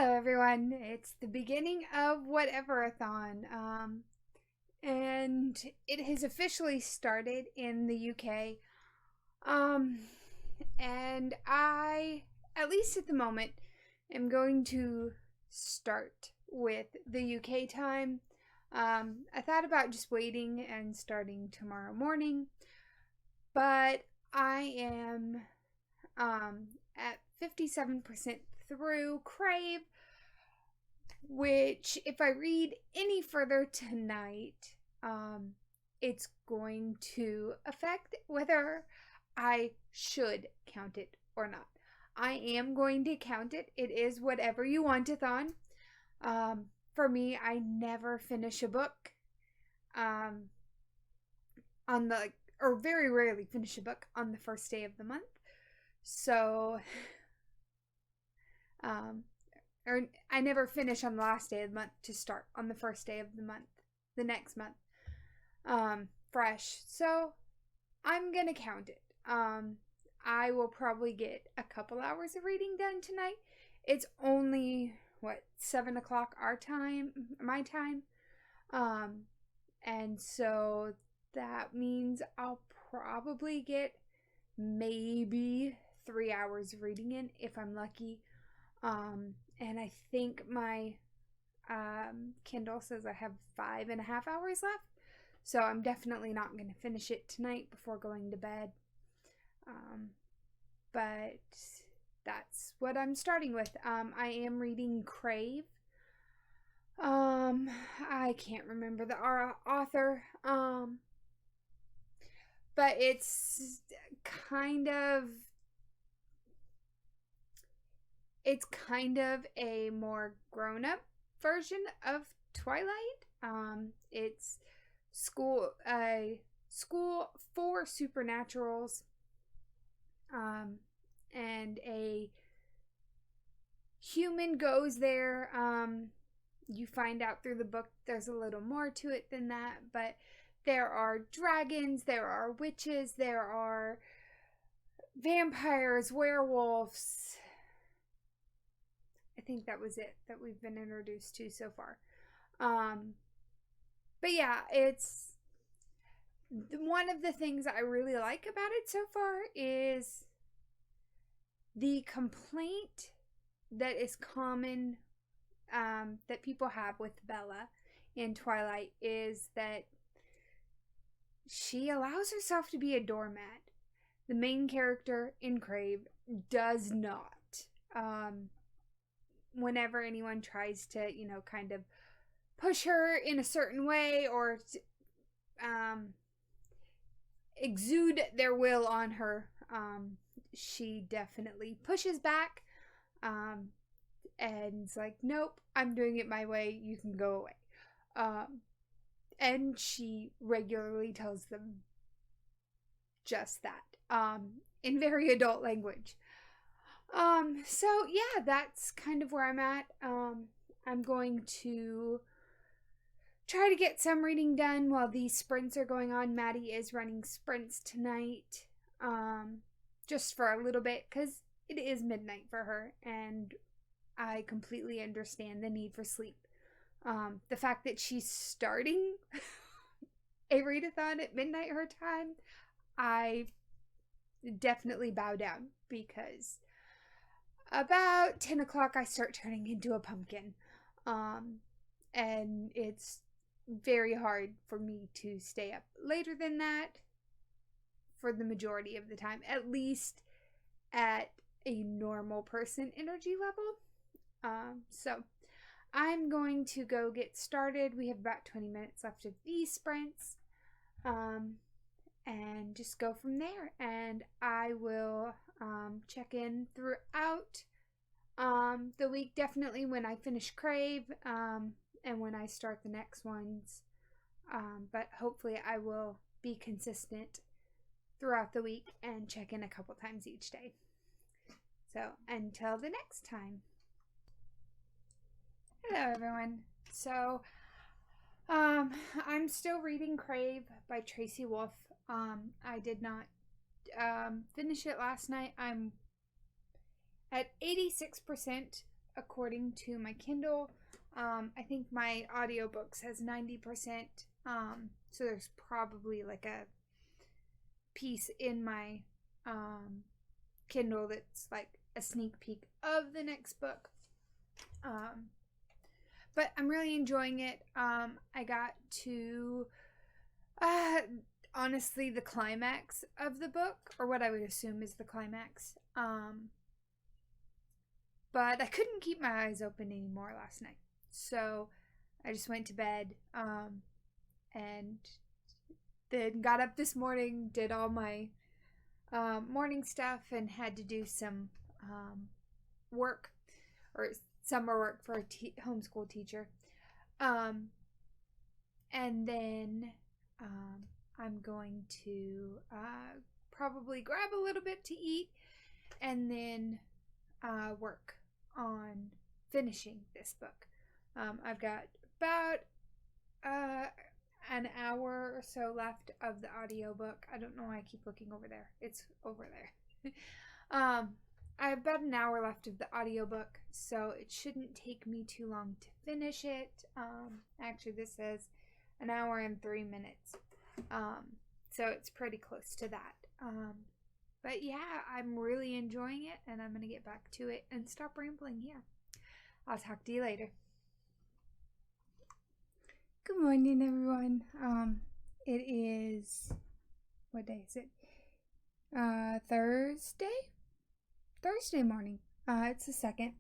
Hello everyone, it's the beginning of Whateverathon, and it has officially started in the UK, um, and I, at least at the moment, am going to start with the UK time. I thought about just waiting and starting tomorrow morning, but I am, at 57% through Crave, which if I read any further tonight, it's going to affect whether I should count it or not. I am going to count it. It is whatever you want-a-thon. For me, I never finish a book. Or very rarely finish a book on the first day of the month. So, or I never finish on the last day of the month to start on the first day of the month, the next month, fresh. So I'm gonna count it. I will probably get a couple hours of reading done tonight. It's only 7 o'clock my time, and so that means I'll probably get maybe 3 hours of reading in if I'm lucky. And I think my Kindle says I have 5.5 hours left, so I'm definitely not going to finish it tonight before going to bed. But that's what I'm starting with. I am reading Crave. I can't remember the author. But it's kind of a more grown-up version of Twilight. It's school for supernaturals, and a human goes there. You find out through the book there's a little more to it than that, but there are dragons, there are witches, there are vampires, werewolves. I think that was it that we've been introduced to so far. But yeah, it's one of the things I really like about it so far is the complaint that is common, that people have with Bella in Twilight, is that she allows herself to be a doormat. The main character in Crave does not. Whenever anyone tries to, kind of push her in a certain way or exude their will on her, she definitely pushes back, and it's like, nope, I'm doing it my way, you can go away. And she regularly tells them just that, in very adult language. So yeah, that's kind of where I'm at. I'm going to try to get some reading done while these sprints are going on. Maddie is running sprints tonight, just for a little bit, because it is midnight for her, and I completely understand the need for sleep. The fact that she's starting a readathon at midnight her time, I definitely bow down, because about 10 o'clock I start turning into a pumpkin, and it's very hard for me to stay up later than that for the majority of the time, at least at a normal person energy level. So I'm going to go get started. We have about 20 minutes left of these sprints, and just go from there. And I will check in throughout the week, definitely when I finish Crave, and when I start the next ones. But hopefully I will be consistent throughout the week and check in a couple times each day. So until the next time. Hello everyone. So I'm still reading Crave by Tracy Wolff. I did not finish it last night. I'm at 86% according to my Kindle. I think my audiobook says 90%. So there's probably like a piece in my Kindle that's like a sneak peek of the next book. But I'm really enjoying it. I got to honestly the climax of the book, or what I would assume is the climax. But I couldn't keep my eyes open anymore last night. So I just went to bed and then got up this morning, did all my morning stuff, and had to do some work, or summer work for a homeschool teacher. And then I'm going to probably grab a little bit to eat and then work on finishing this book. I've got about an hour or so left of the audiobook. I don't know why I keep looking over there. It's over there. I have about an hour left of the audiobook, so it shouldn't take me too long to finish it. Actually, this says an hour and 3 minutes. So it's pretty close to that. But yeah, I'm really enjoying it, and I'm going to get back to it and stop rambling here. I'll talk to you later. Good morning, everyone. It is, what day is it? Thursday morning. It's the 2nd.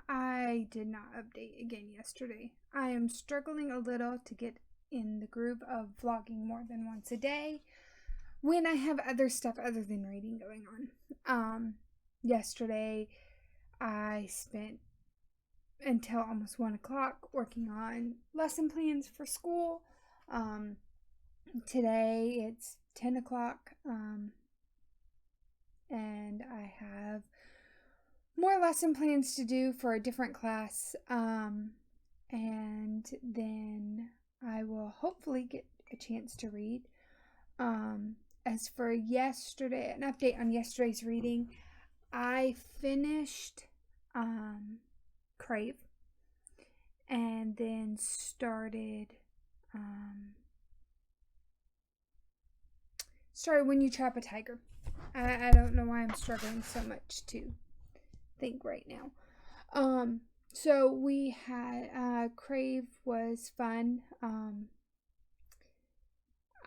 I did not update again yesterday. I am struggling a little to get in the groove of vlogging more than once a day when I have other stuff other than reading going on. Yesterday I spent until almost 1 o'clock working on lesson plans for school. Today it's 10 o'clock, and I have more lesson plans to do for a different class, and then I will hopefully get a chance to read. As for yesterday, an update on yesterday's reading, I finished Crave, and then started When You Trap a Tiger. I don't know why I'm struggling so much to think right now. So we had Crave was fun.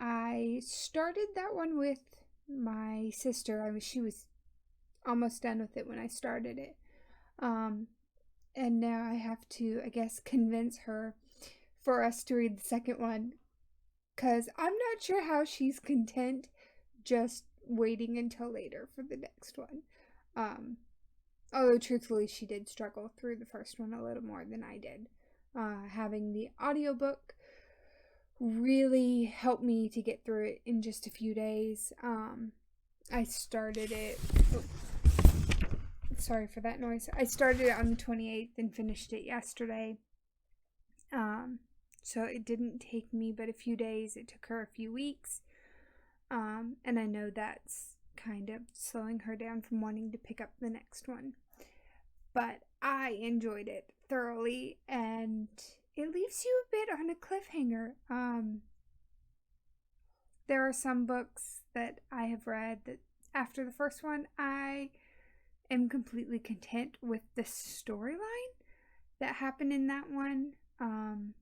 I started that one with my sister. She was almost done with it when I started it. And now I have to, I guess, convince her for us to read the second one, because I'm not sure how she's content just waiting until later for the next one. Although truthfully, she did struggle through the first one a little more than I did. Having the audiobook really helped me to get through it in just a few days. I started it... Sorry for that noise. I started it on the 28th and finished it yesterday. So it didn't take me but a few days. It took her a few weeks. And I know that's kind of slowing her down from wanting to pick up the next one. But I enjoyed it thoroughly, and it leaves you a bit on a cliffhanger. There are some books that I have read that after the first one, I am completely content with the storyline that happened in that one, and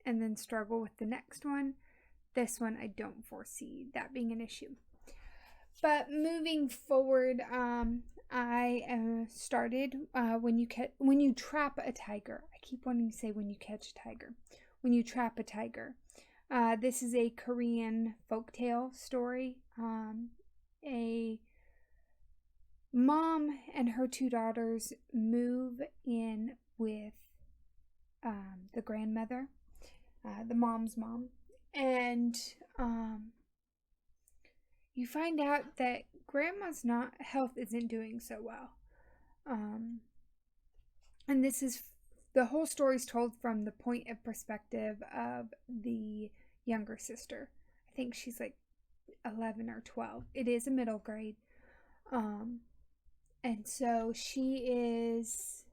then struggle with the next one. This one I don't foresee that being an issue. But moving forward, I started When You Trap a Tiger. I keep wanting to say When You Catch a Tiger. When You Trap a Tiger. This is a Korean folktale story. A mom and her 2 daughters move in with the grandmother, the mom's mom, and you find out that grandma's health isn't doing so well. And this is, the whole story's told from the point of perspective of the younger sister. I think she's like 11 or 12. It is a middle grade. And so she is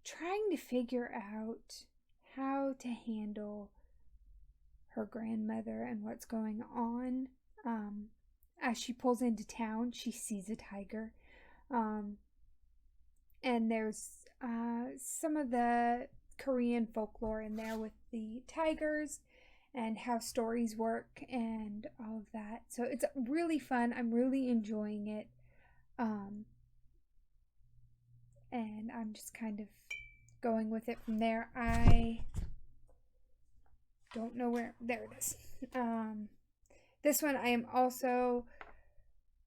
trying to figure out how to handle her grandmother and what's going on. As she pulls into town, she sees a tiger. And there's some of the Korean folklore in there with the tigers and how stories work and all of that. So it's really fun. I'm really enjoying it. And I'm just kind of going with it from there. I don't know where. There it is. This one I am also.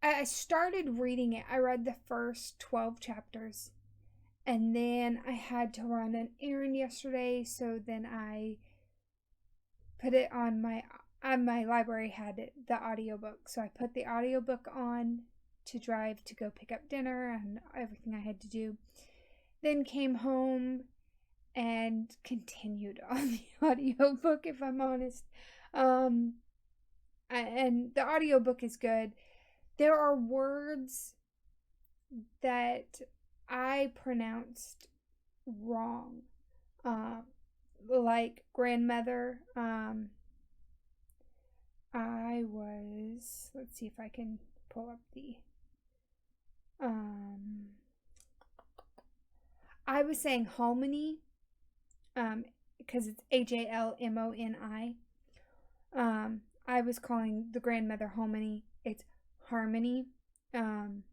I started reading it. I read the first 12 chapters. And then I had to run an errand yesterday, so then I put it on my library had it, the audiobook. So I put the audiobook on to drive to go pick up dinner and everything I had to do. Then came home and continued on the audiobook, if I'm honest. And the audiobook is good. There are words that I pronounced wrong. Like grandmother. Let's see if I can pull up the I was saying Halmony, because it's Jalmoni. I was calling the grandmother Halmony. It's Harmony, in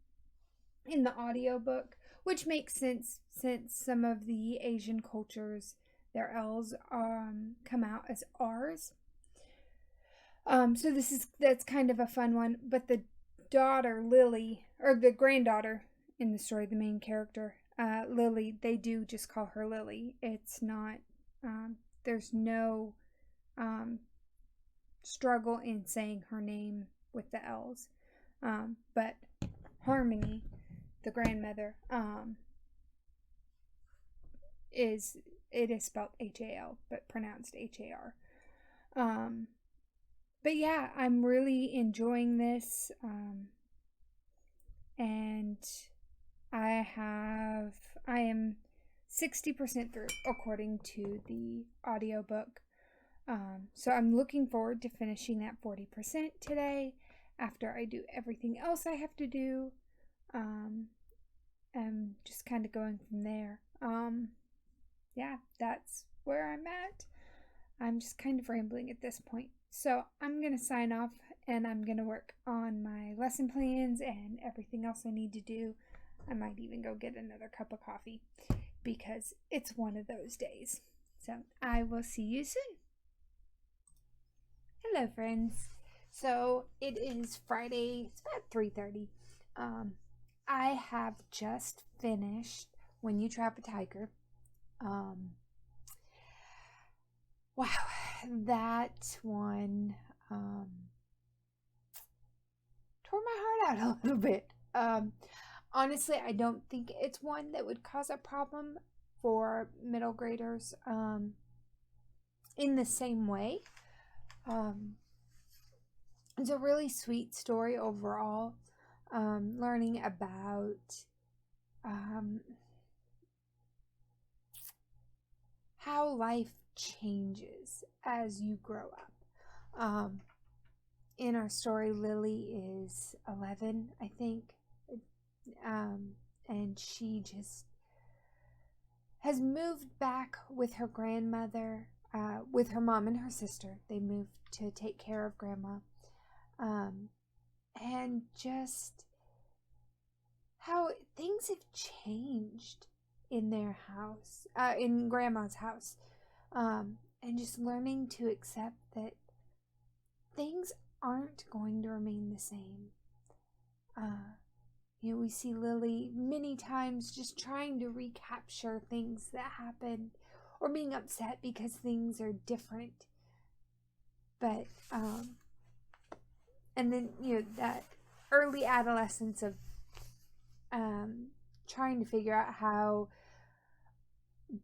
the audiobook, which makes sense since some of the Asian cultures, their L's come out as R's. So that's kind of a fun one. But the daughter, Lily, or the granddaughter in the story, the main character, Lily, they do just call her Lily. It's not, there's no struggle in saying her name with the L's. But Harmony, the grandmother, is spelled Hal but pronounced Har. But yeah, I'm really enjoying this, and I am 60% through according to the audiobook. So I'm looking forward to finishing that 40% today after I do everything else I have to do. I'm just kind of going from there. Yeah, that's where I'm at. I'm just kind of rambling at this point. So I'm going to sign off and I'm going to work on my lesson plans and everything else I need to do. I might even go get another cup of coffee because it's one of those days. So I will see you soon. Hello, friends. So it is Friday. It's about 3:30. I have just finished When You Trap a Tiger. Wow, that one tore my heart out a little bit. Honestly, I don't think it's one that would cause a problem for middle graders in the same way. It's a really sweet story overall. Learning about how life changes as you grow up. In our story, Lily is 11, I think, and she just has moved back with her grandmother, with her mom and her sister. They moved to take care of grandma, and just how things have changed in their house, in grandma's house, and just learning to accept that things aren't going to remain the same. We see Lily many times just trying to recapture things that happened or being upset because things are different. But, and then, that early adolescence of trying to figure out how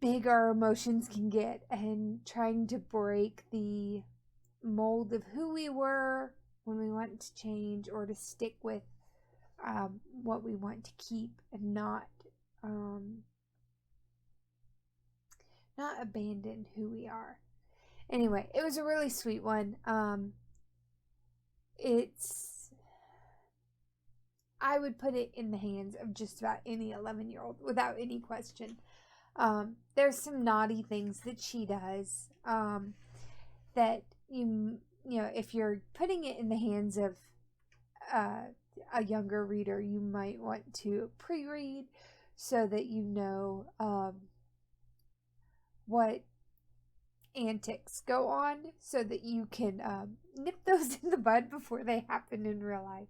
big our emotions can get and trying to break the mold of who we were when we want to change or to stick with what we want to keep and not abandon who we are. Anyway, it was a really sweet one. I would put it in the hands of just about any 11-year-old without any question. There's some naughty things that she does that you know, if you're putting it in the hands of a younger reader, you might want to pre-read so that you know what antics go on, so that you can nip those in the bud before they happen in real life.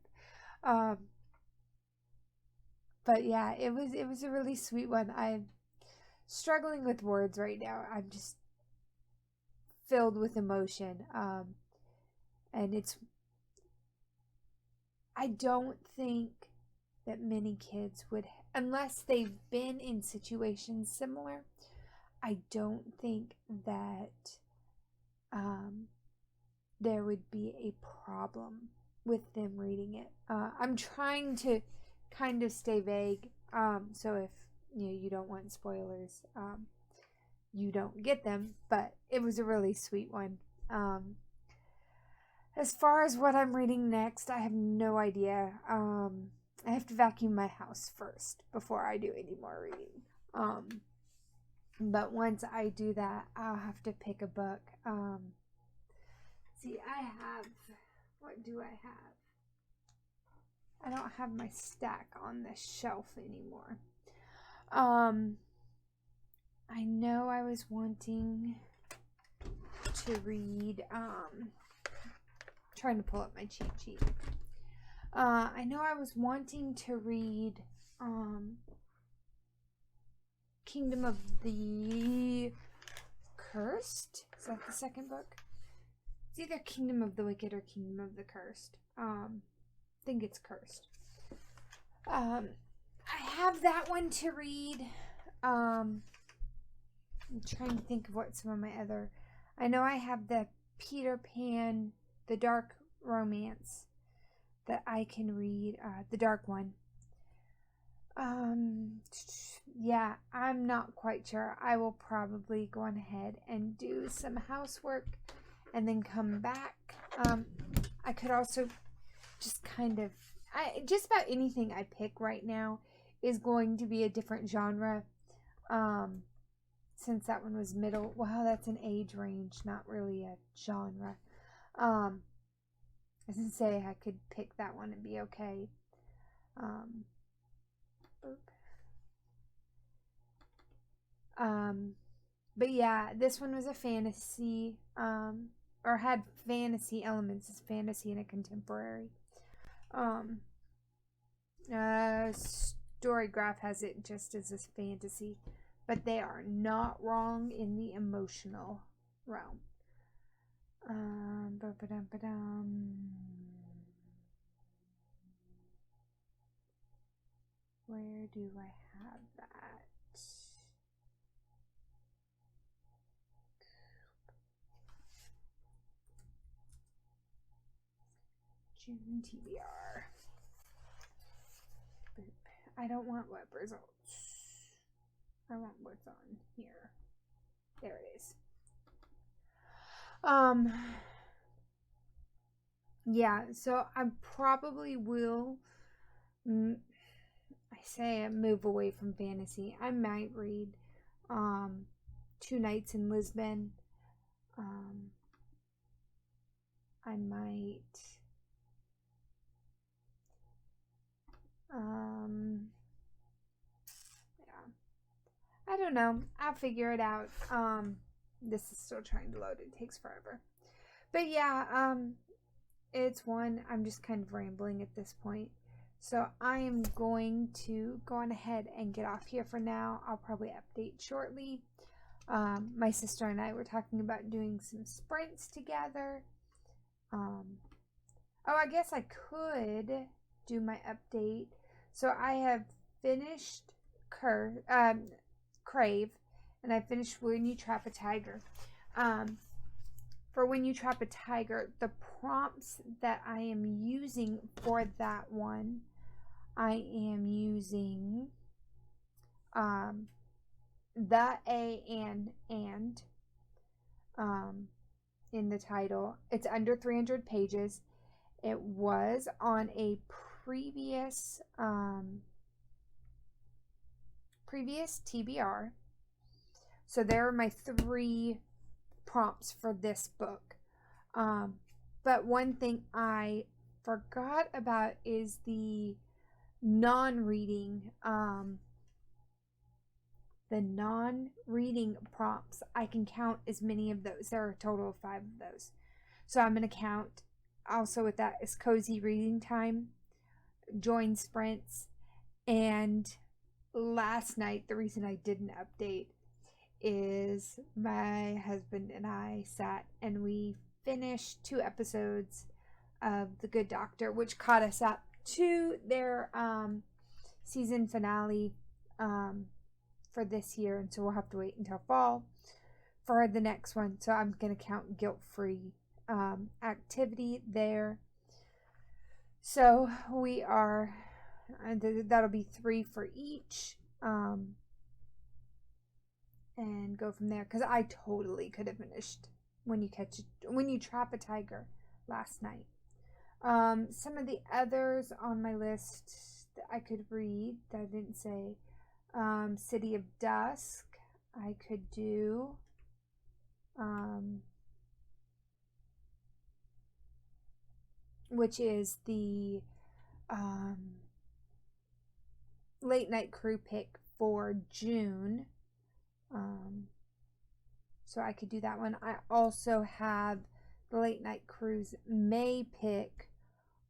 But yeah, it was a really sweet one. I'm struggling with words right now. I'm just filled with emotion. And I don't think that many kids would, unless they've been in situations similar, I don't think that there would be a problem with them reading it. I'm trying to kind of stay vague, so if you don't want spoilers, you don't get them, but it was a really sweet one. As far as what I'm reading next, I have no idea. I have to vacuum my house first before I do any more reading. But once I do that, I'll have to pick a book. See, what do I have? I don't have my stack on the shelf anymore. I know I was wanting to read, trying to pull up my cheat sheet. I know I was wanting to read, Kingdom of the Cursed. Is that the second book? It's either Kingdom of the Wicked or Kingdom of the Cursed. I think it's Cursed. I have that one to read. I'm trying to think of what some of my other... I know I have the Peter Pan, the dark romance that I can read. The dark one. Yeah, I'm not quite sure. I will probably go on ahead and do some housework and then come back. I could also just kind of... just about anything I pick right now is going to be a different genre. Since that one was middle... Wow, that's an age range, not really a genre. I was going to say I could pick that one and be okay. But yeah, this one was a fantasy, or had fantasy elements. It's fantasy and a contemporary. Storygraph has it just as a fantasy, but they are not wrong in the emotional realm. Where do I have that? June TBR. Boop. I don't want web results. I want what's on here. There it is. Yeah, so I probably will, move away from fantasy. I might read, 2 Nights in Lisbon. I might, yeah, I don't know. I'll figure it out. This is still trying to load. It takes forever. But yeah, it's one. I'm just kind of rambling at this point. So I am going to go on ahead and get off here for now. I'll probably update shortly. My sister and I were talking about doing some sprints together. Oh, I guess I could do my update. So I have finished Crave, and I finished When You Trap a Tiger. For When You Trap a Tiger, the prompts that I am using for that one I am using the A and in the title. It's under 300 pages. It was on a previous TBR. So there are my 3 prompts for this book. But one thing I forgot about is the non-reading prompts. I can count as many of those. There are a total of 5 of those. So I'm going to count also with that is cozy reading time, join sprints, and last night, the reason I didn't update is my husband and I sat and we finished 2 episodes of The Good Doctor, which caught us up to their season finale for this year, and so we'll have to wait until fall for the next one. So I'm going to count guilt-free activity there. So we are, that'll be 3 for each, and go from there, because I totally could have finished When You Trap a Tiger last night. Some of the others on my list that I could read that I didn't say, City of Dusk, I could do, which is the late night crew pick for June. So I could do that one. I also have the Late Night Cruise May pick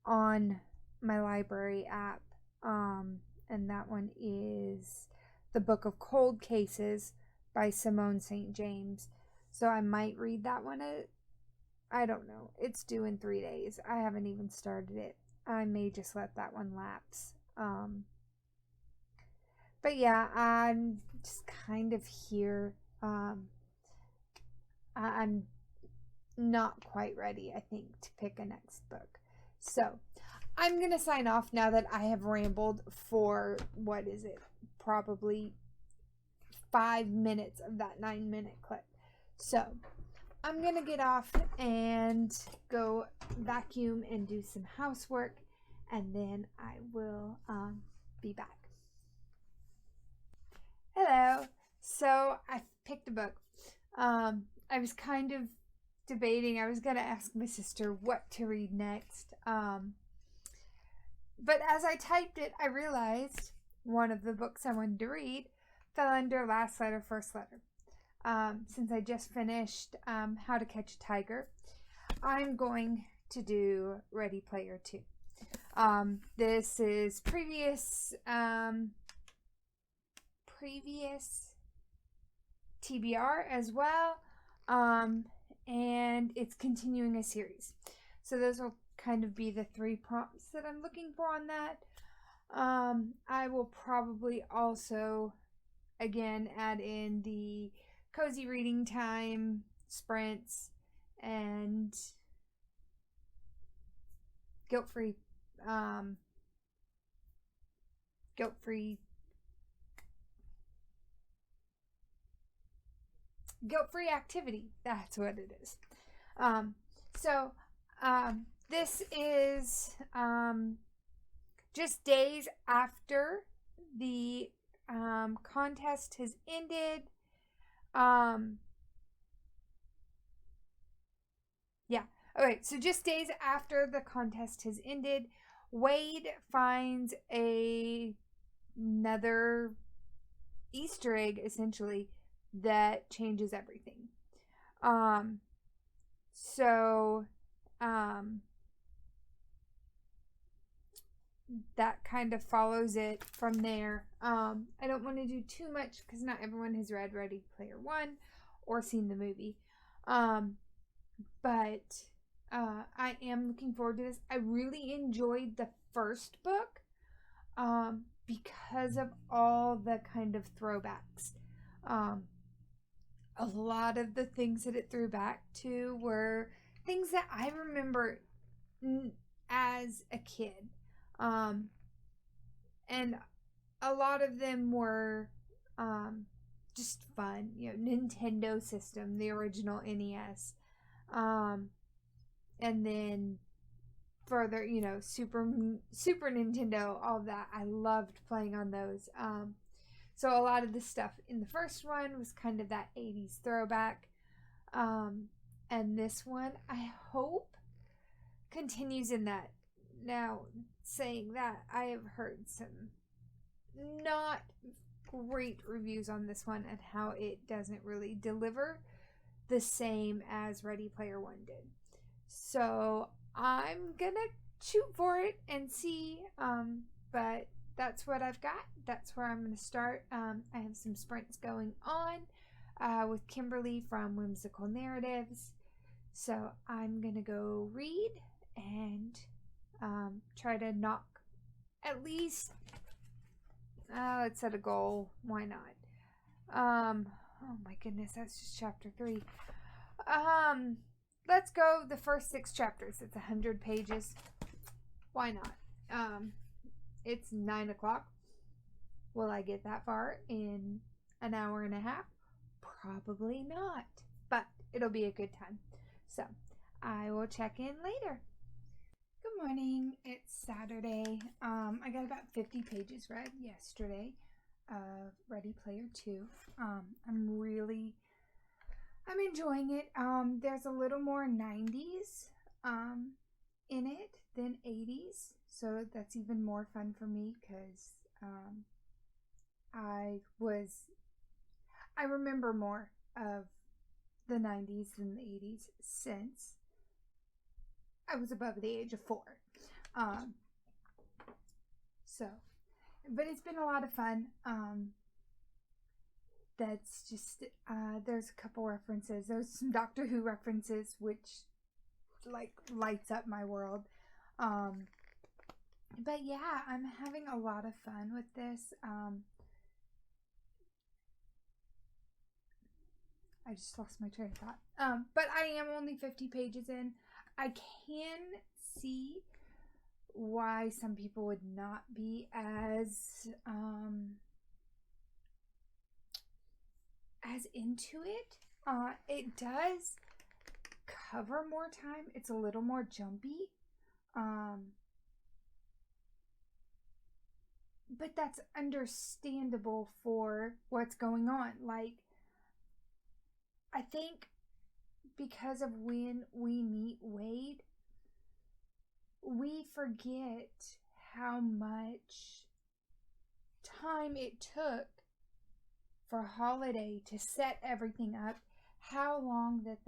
on my library app. And that one is The Book of Cold Cases by Simone St. James. So I might read that one. I don't know. It's due in 3 days. I haven't even started it. I may just let that one lapse. But yeah, I'm just kind of here. I'm not quite ready, I think, to pick a next book. So I'm going to sign off now that I have rambled for, what is it, probably 5 minutes of that 9-minute clip. So I'm going to get off and go vacuum and do some housework, and then I will be back. Hello. So I picked a book. I was kind of debating. I was going to ask my sister what to read next. But as I typed it, I realized one of the books I wanted to read fell under Last Letter, First Letter. Since I just finished How to Catch a Tiger, I'm going to do Ready Player 2. This is previous TBR as well, and it's continuing a series. So those will kind of be the 3 prompts that I'm looking for on that. I will probably also, again, add in the cozy reading time, sprints, and guilt-free activity. That's what it is. This is just days after the contest has ended. Okay, so just days after the contest has ended, Wade finds another Easter egg, essentially, that changes everything. That kind of follows it from there. I don't want to do too much because not everyone has read Ready Player One or seen the movie. But I am looking forward to this. I really enjoyed the first book because of all the kind of throwbacks. A lot of the things that it threw back to were things that I remember as a kid. And a lot of them were just fun. Nintendo system, the original NES. And then further, Super Nintendo, all that. I loved playing on those. So a lot of the stuff in the first one was kind of that 80s throwback. And this one, I hope, continues in that. Now, saying that, I have heard some not great reviews on this one and how it doesn't really deliver the same as Ready Player One did. So I'm gonna shoot for it and see. But that's what I've got. That's where I'm gonna start. I have some sprints going on with Kimberly from Whimsical Narratives. So I'm gonna go read and try to knock at least. Let's set a goal. Why not? Oh my goodness, that's just chapter 3. Let's go the first 6 chapters. It's 100 pages. Why not? It's 9 o'clock. Will I get that far in an hour and a half? Probably not. But it'll be a good time. So, I will check in later. Good morning. It's Saturday. I got about 50 pages read yesterday of Ready Player 2. I'm enjoying it. There's a little more 90s in it than 80s, so that's even more fun for me because I remember more of the 90s than the 80s since I was above the age of 4. But it's been a lot of fun. That's just, there's a couple references. There's some Doctor Who references, which, lights up my world. But yeah, I'm having a lot of fun with this. I just lost my train of thought. But I am only 50 pages in. I can see why some people would not be as into it. It does cover more time. It's a little more jumpy. But that's understandable for what's going on. I think because of when we meet Wade, we forget how much time it took for Holiday to set everything up, how long that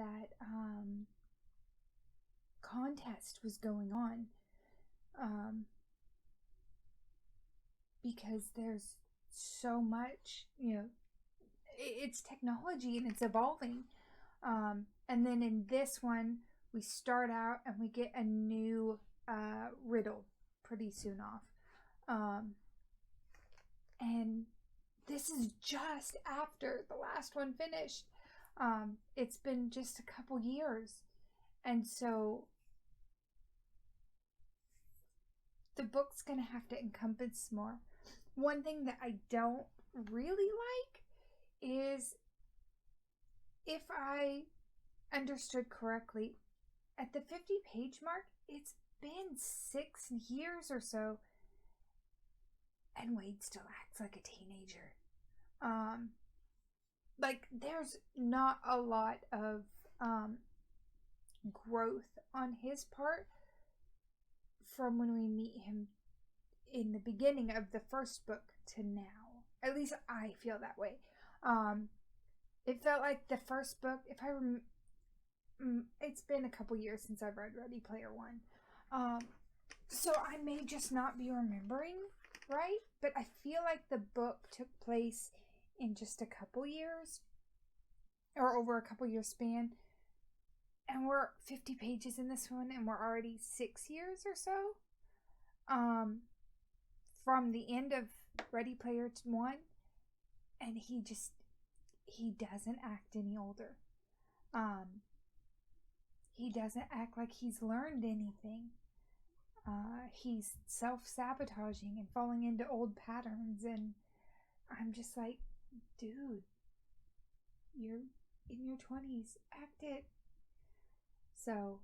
contest was going on. Because there's so much, it's technology and it's evolving. And then in this one, we start out and we get a new riddle pretty soon off. And this is just after the last one finished. It's been just a couple years. And so the book's going to have to encompass more. One thing that I don't really like is, if I understood correctly, at the 50-page mark, it's been 6 years or so, and Wade still acts like a teenager. There's not a lot of growth on his part from when we meet him in the beginning of the first book to now. At least I feel that way. It felt like the first book, if I it's been a couple years since I've read Ready Player One. So I may just not be remembering right, but I feel like the book took place in just a couple years, or over a couple year span. And we're 50 pages in this one, and we're already 6 years or so from the end of Ready Player One, and he doesn't act any older. He doesn't act like he's learned anything. he's self-sabotaging and falling into old patterns, and I'm just like, dude, you're in your 20s, act it. So,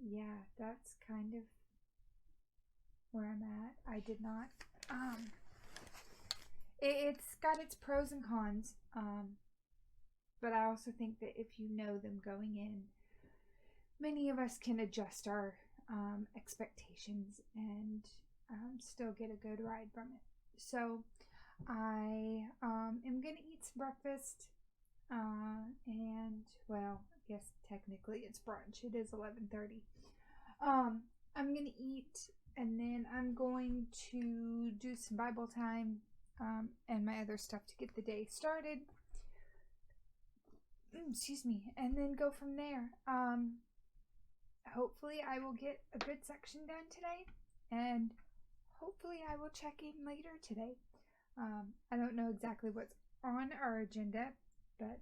yeah, that's kind of where I'm at. I did not, it's got its pros and cons, but I also think that if you know them going in, many of us can adjust our expectations and still get a good ride from it. So I am going to eat some breakfast, and, well, I guess technically it's brunch. It is 11:30. I'm going to eat, and then I'm going to do some Bible time and my other stuff to get the day started. Excuse me. And then go from there. Hopefully I will get a good section done today, and hopefully I will check in later today. I don't know exactly what's on our agenda, but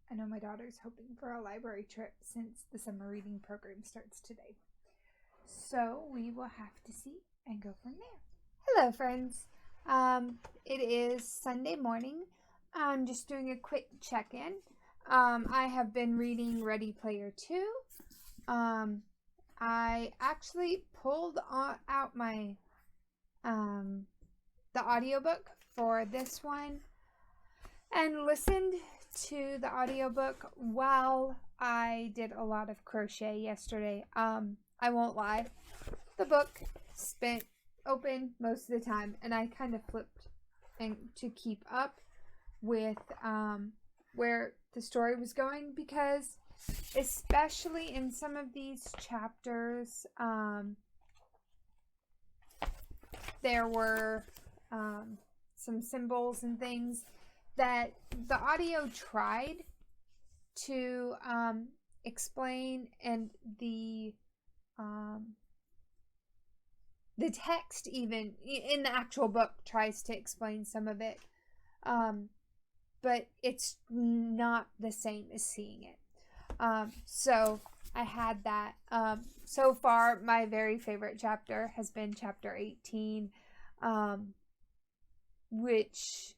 I know my daughter's hoping for a library trip since the summer reading program starts today. So we will have to see and go from there. Hello, friends. It is Sunday morning. I'm just doing a quick check-in. I have been reading Ready Player 2. I actually pulled out my the audiobook for this one and listened to the audiobook while I did a lot of crochet yesterday. I won't lie, the book spent open most of the time, and I kind of flipped to keep up with where the story was going, because especially in some of these chapters, there were some symbols and things that the audio tried to explain, and the text even in the actual book tries to explain some of it, but it's not the same as seeing it. So I had that. So far, my very favorite chapter has been chapter 18, which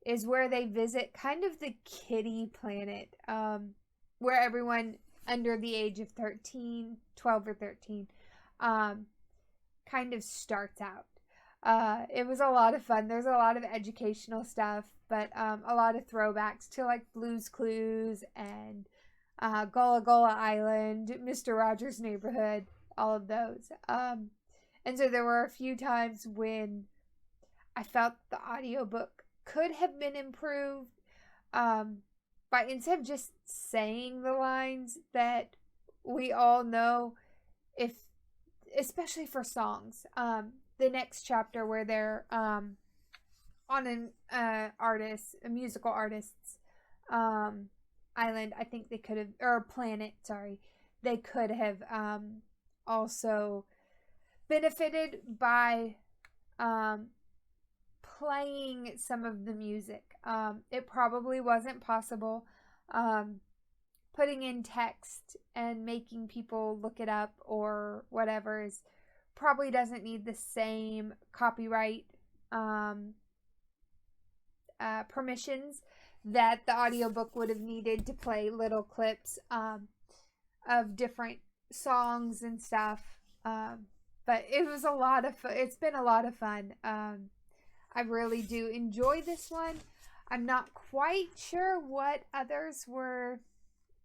is where they visit kind of the kiddie planet, where everyone under the age of 12 or 13, kind of starts out. It was a lot of fun. There's a lot of educational stuff, but a lot of throwbacks to like Blue's Clues and Gullah Gullah Island, Mr. Rogers' Neighborhood, all of those. And so there were a few times when I felt the audiobook could have been improved by, instead of just saying the lines that we all know, especially for songs. The next chapter where they're on a musical artist's island, I think they could have, or planet, sorry, they could have also benefited by playing some of the music. It probably wasn't possible. Putting in text and making people look it up or whatever probably doesn't need the same copyright permissions that the audiobook would have needed to play little clips of different songs and stuff. But it was a lot of fun. It's been a lot of fun. I really do enjoy this one. I'm not quite sure what others were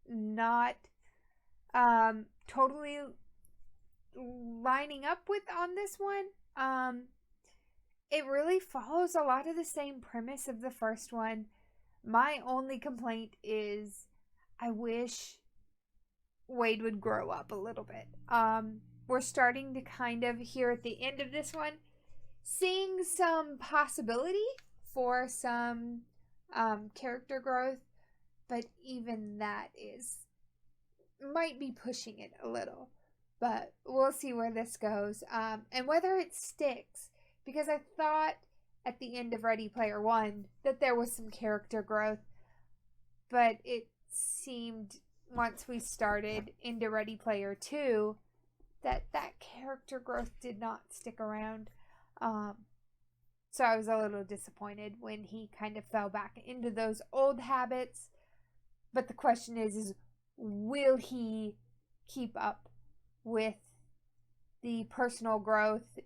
not totally lining up with on this one. It really follows a lot of the same premise of the first one. My only complaint is I wish Wade would grow up a little bit. We're starting to kind of, here at the end of this one, seeing some possibility for some character growth, but even that might be pushing it a little. But we'll see where this goes, and whether it sticks, because I thought at the end of Ready Player One that there was some character growth, but it seemed once we started into Ready Player 2 that character growth did not stick around. So I was a little disappointed when he kind of fell back into those old habits. But the question is will he keep up with the personal growth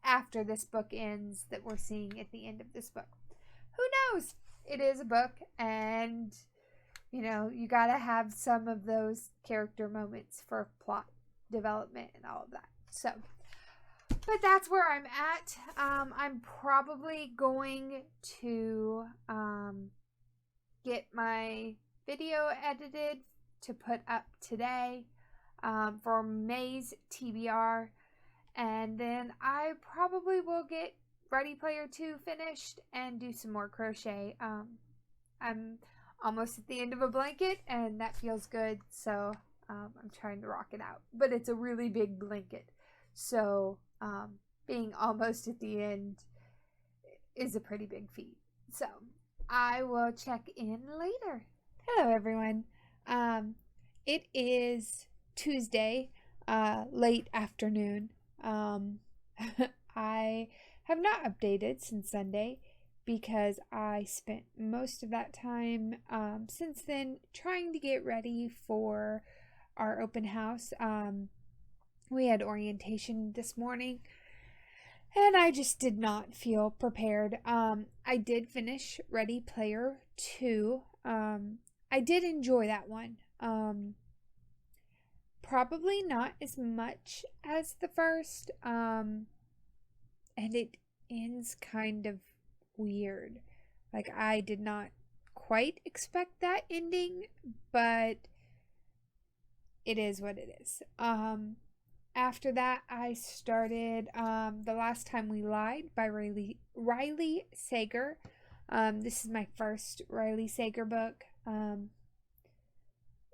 after this book ends that we're seeing at the end of this book? Who knows? It is a book, and you gotta have some of those character moments for plot development and all of that. So, but that's where I'm at. I'm probably going to get my video edited to put up today for May's TBR, and then I probably will get Ready Player 2 finished and do some more crochet. I'm almost at the end of a blanket, and that feels good, so I'm trying to rock it out. But it's a really big blanket, so being almost at the end is a pretty big feat. So I will check in later. Hello, everyone. It is Tuesday, late afternoon. I have not updated since Sunday because I spent most of that time since then trying to get ready for our open house. We had orientation this morning, and I just did not feel prepared. I did finish Ready Player 2. I did enjoy that one. Probably not as much as the first. And it ends kind of weird. Like, I did not quite expect that ending, but it is what it is. After that, I started The Last Time We Lied by Riley Sager. This is my first Riley Sager book.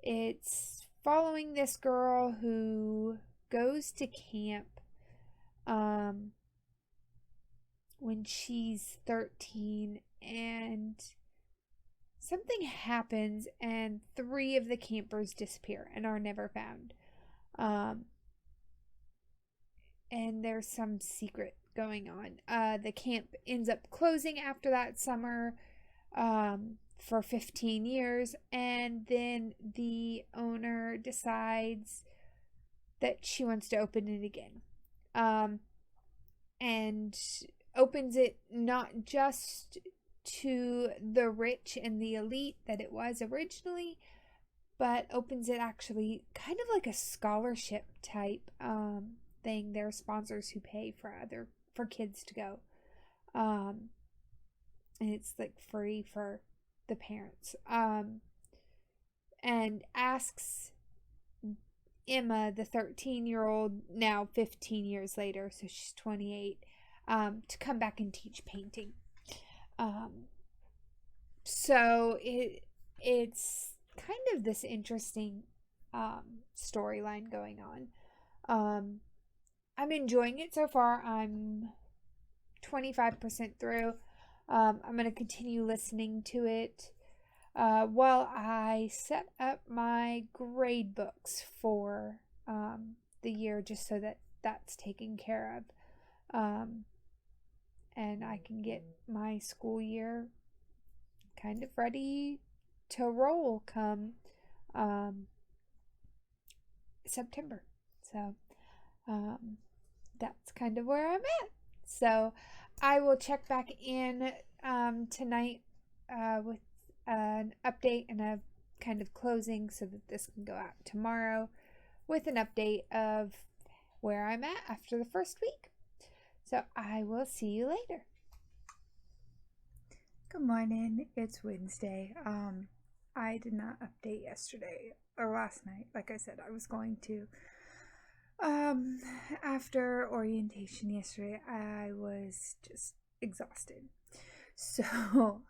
It's following this girl who goes to camp when she's 13, and something happens and 3 of the campers disappear and are never found. And there's some secret going on. The camp ends up closing after that summer for 15 years, and then the owner decides that she wants to open it again. And opens it not just to the rich and the elite that it was originally, but opens it actually kind of like a scholarship type thing. There are sponsors who pay for kids to go, and it's like free for the parents, and asks Emma, the 13-year-old, now 15 years later, so she's 28, to come back and teach painting. So it's kind of this interesting storyline going on. I'm enjoying it so far. I'm 25% through. I'm going to continue listening to it while I set up my grade books for the year, just so that that's taken care of. And I can get my school year kind of ready to roll come September. So that's kind of where I'm at. So I will check back in tonight with an update and a kind of closing so that this can go out tomorrow with an update of where I'm at after the first week. So I will see you later. Good morning. It's Wednesday. I did not update yesterday or last night. Like I said, I was going to. After orientation yesterday, I was just exhausted. So,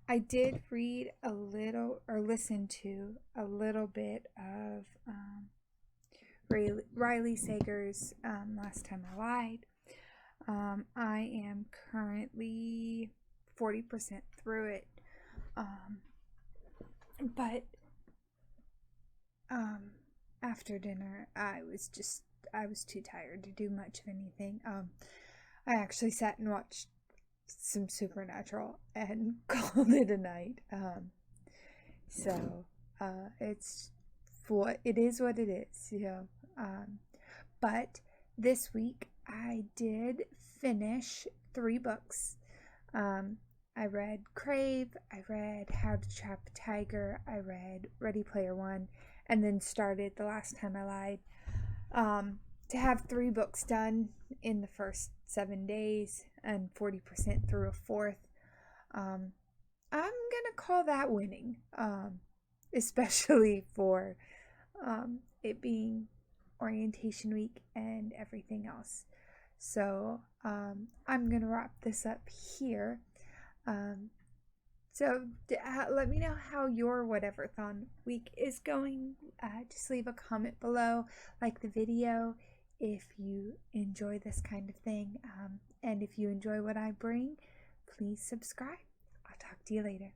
I did read a little or listen to a little bit of Riley Sager's Last Time I Lied. I am currently 40% through it. But after dinner, I was too tired to do much of anything. I actually sat and watched some Supernatural and called it a night. So it's it is what it is, you know. But this week I did finish 3 books. I read Crave, I read How to Trap a Tiger, I read Ready Player One, and then started The Last Time I Lied. To have 3 books done in the first 7 days and 40% through a fourth, I'm gonna call that winning, especially for it being orientation week and everything else. So I'm gonna wrap this up here. So let me know how your Whateverathon week is going. Just leave a comment below, like the video if you enjoy this kind of thing. And if you enjoy what I bring, please subscribe. I'll talk to you later.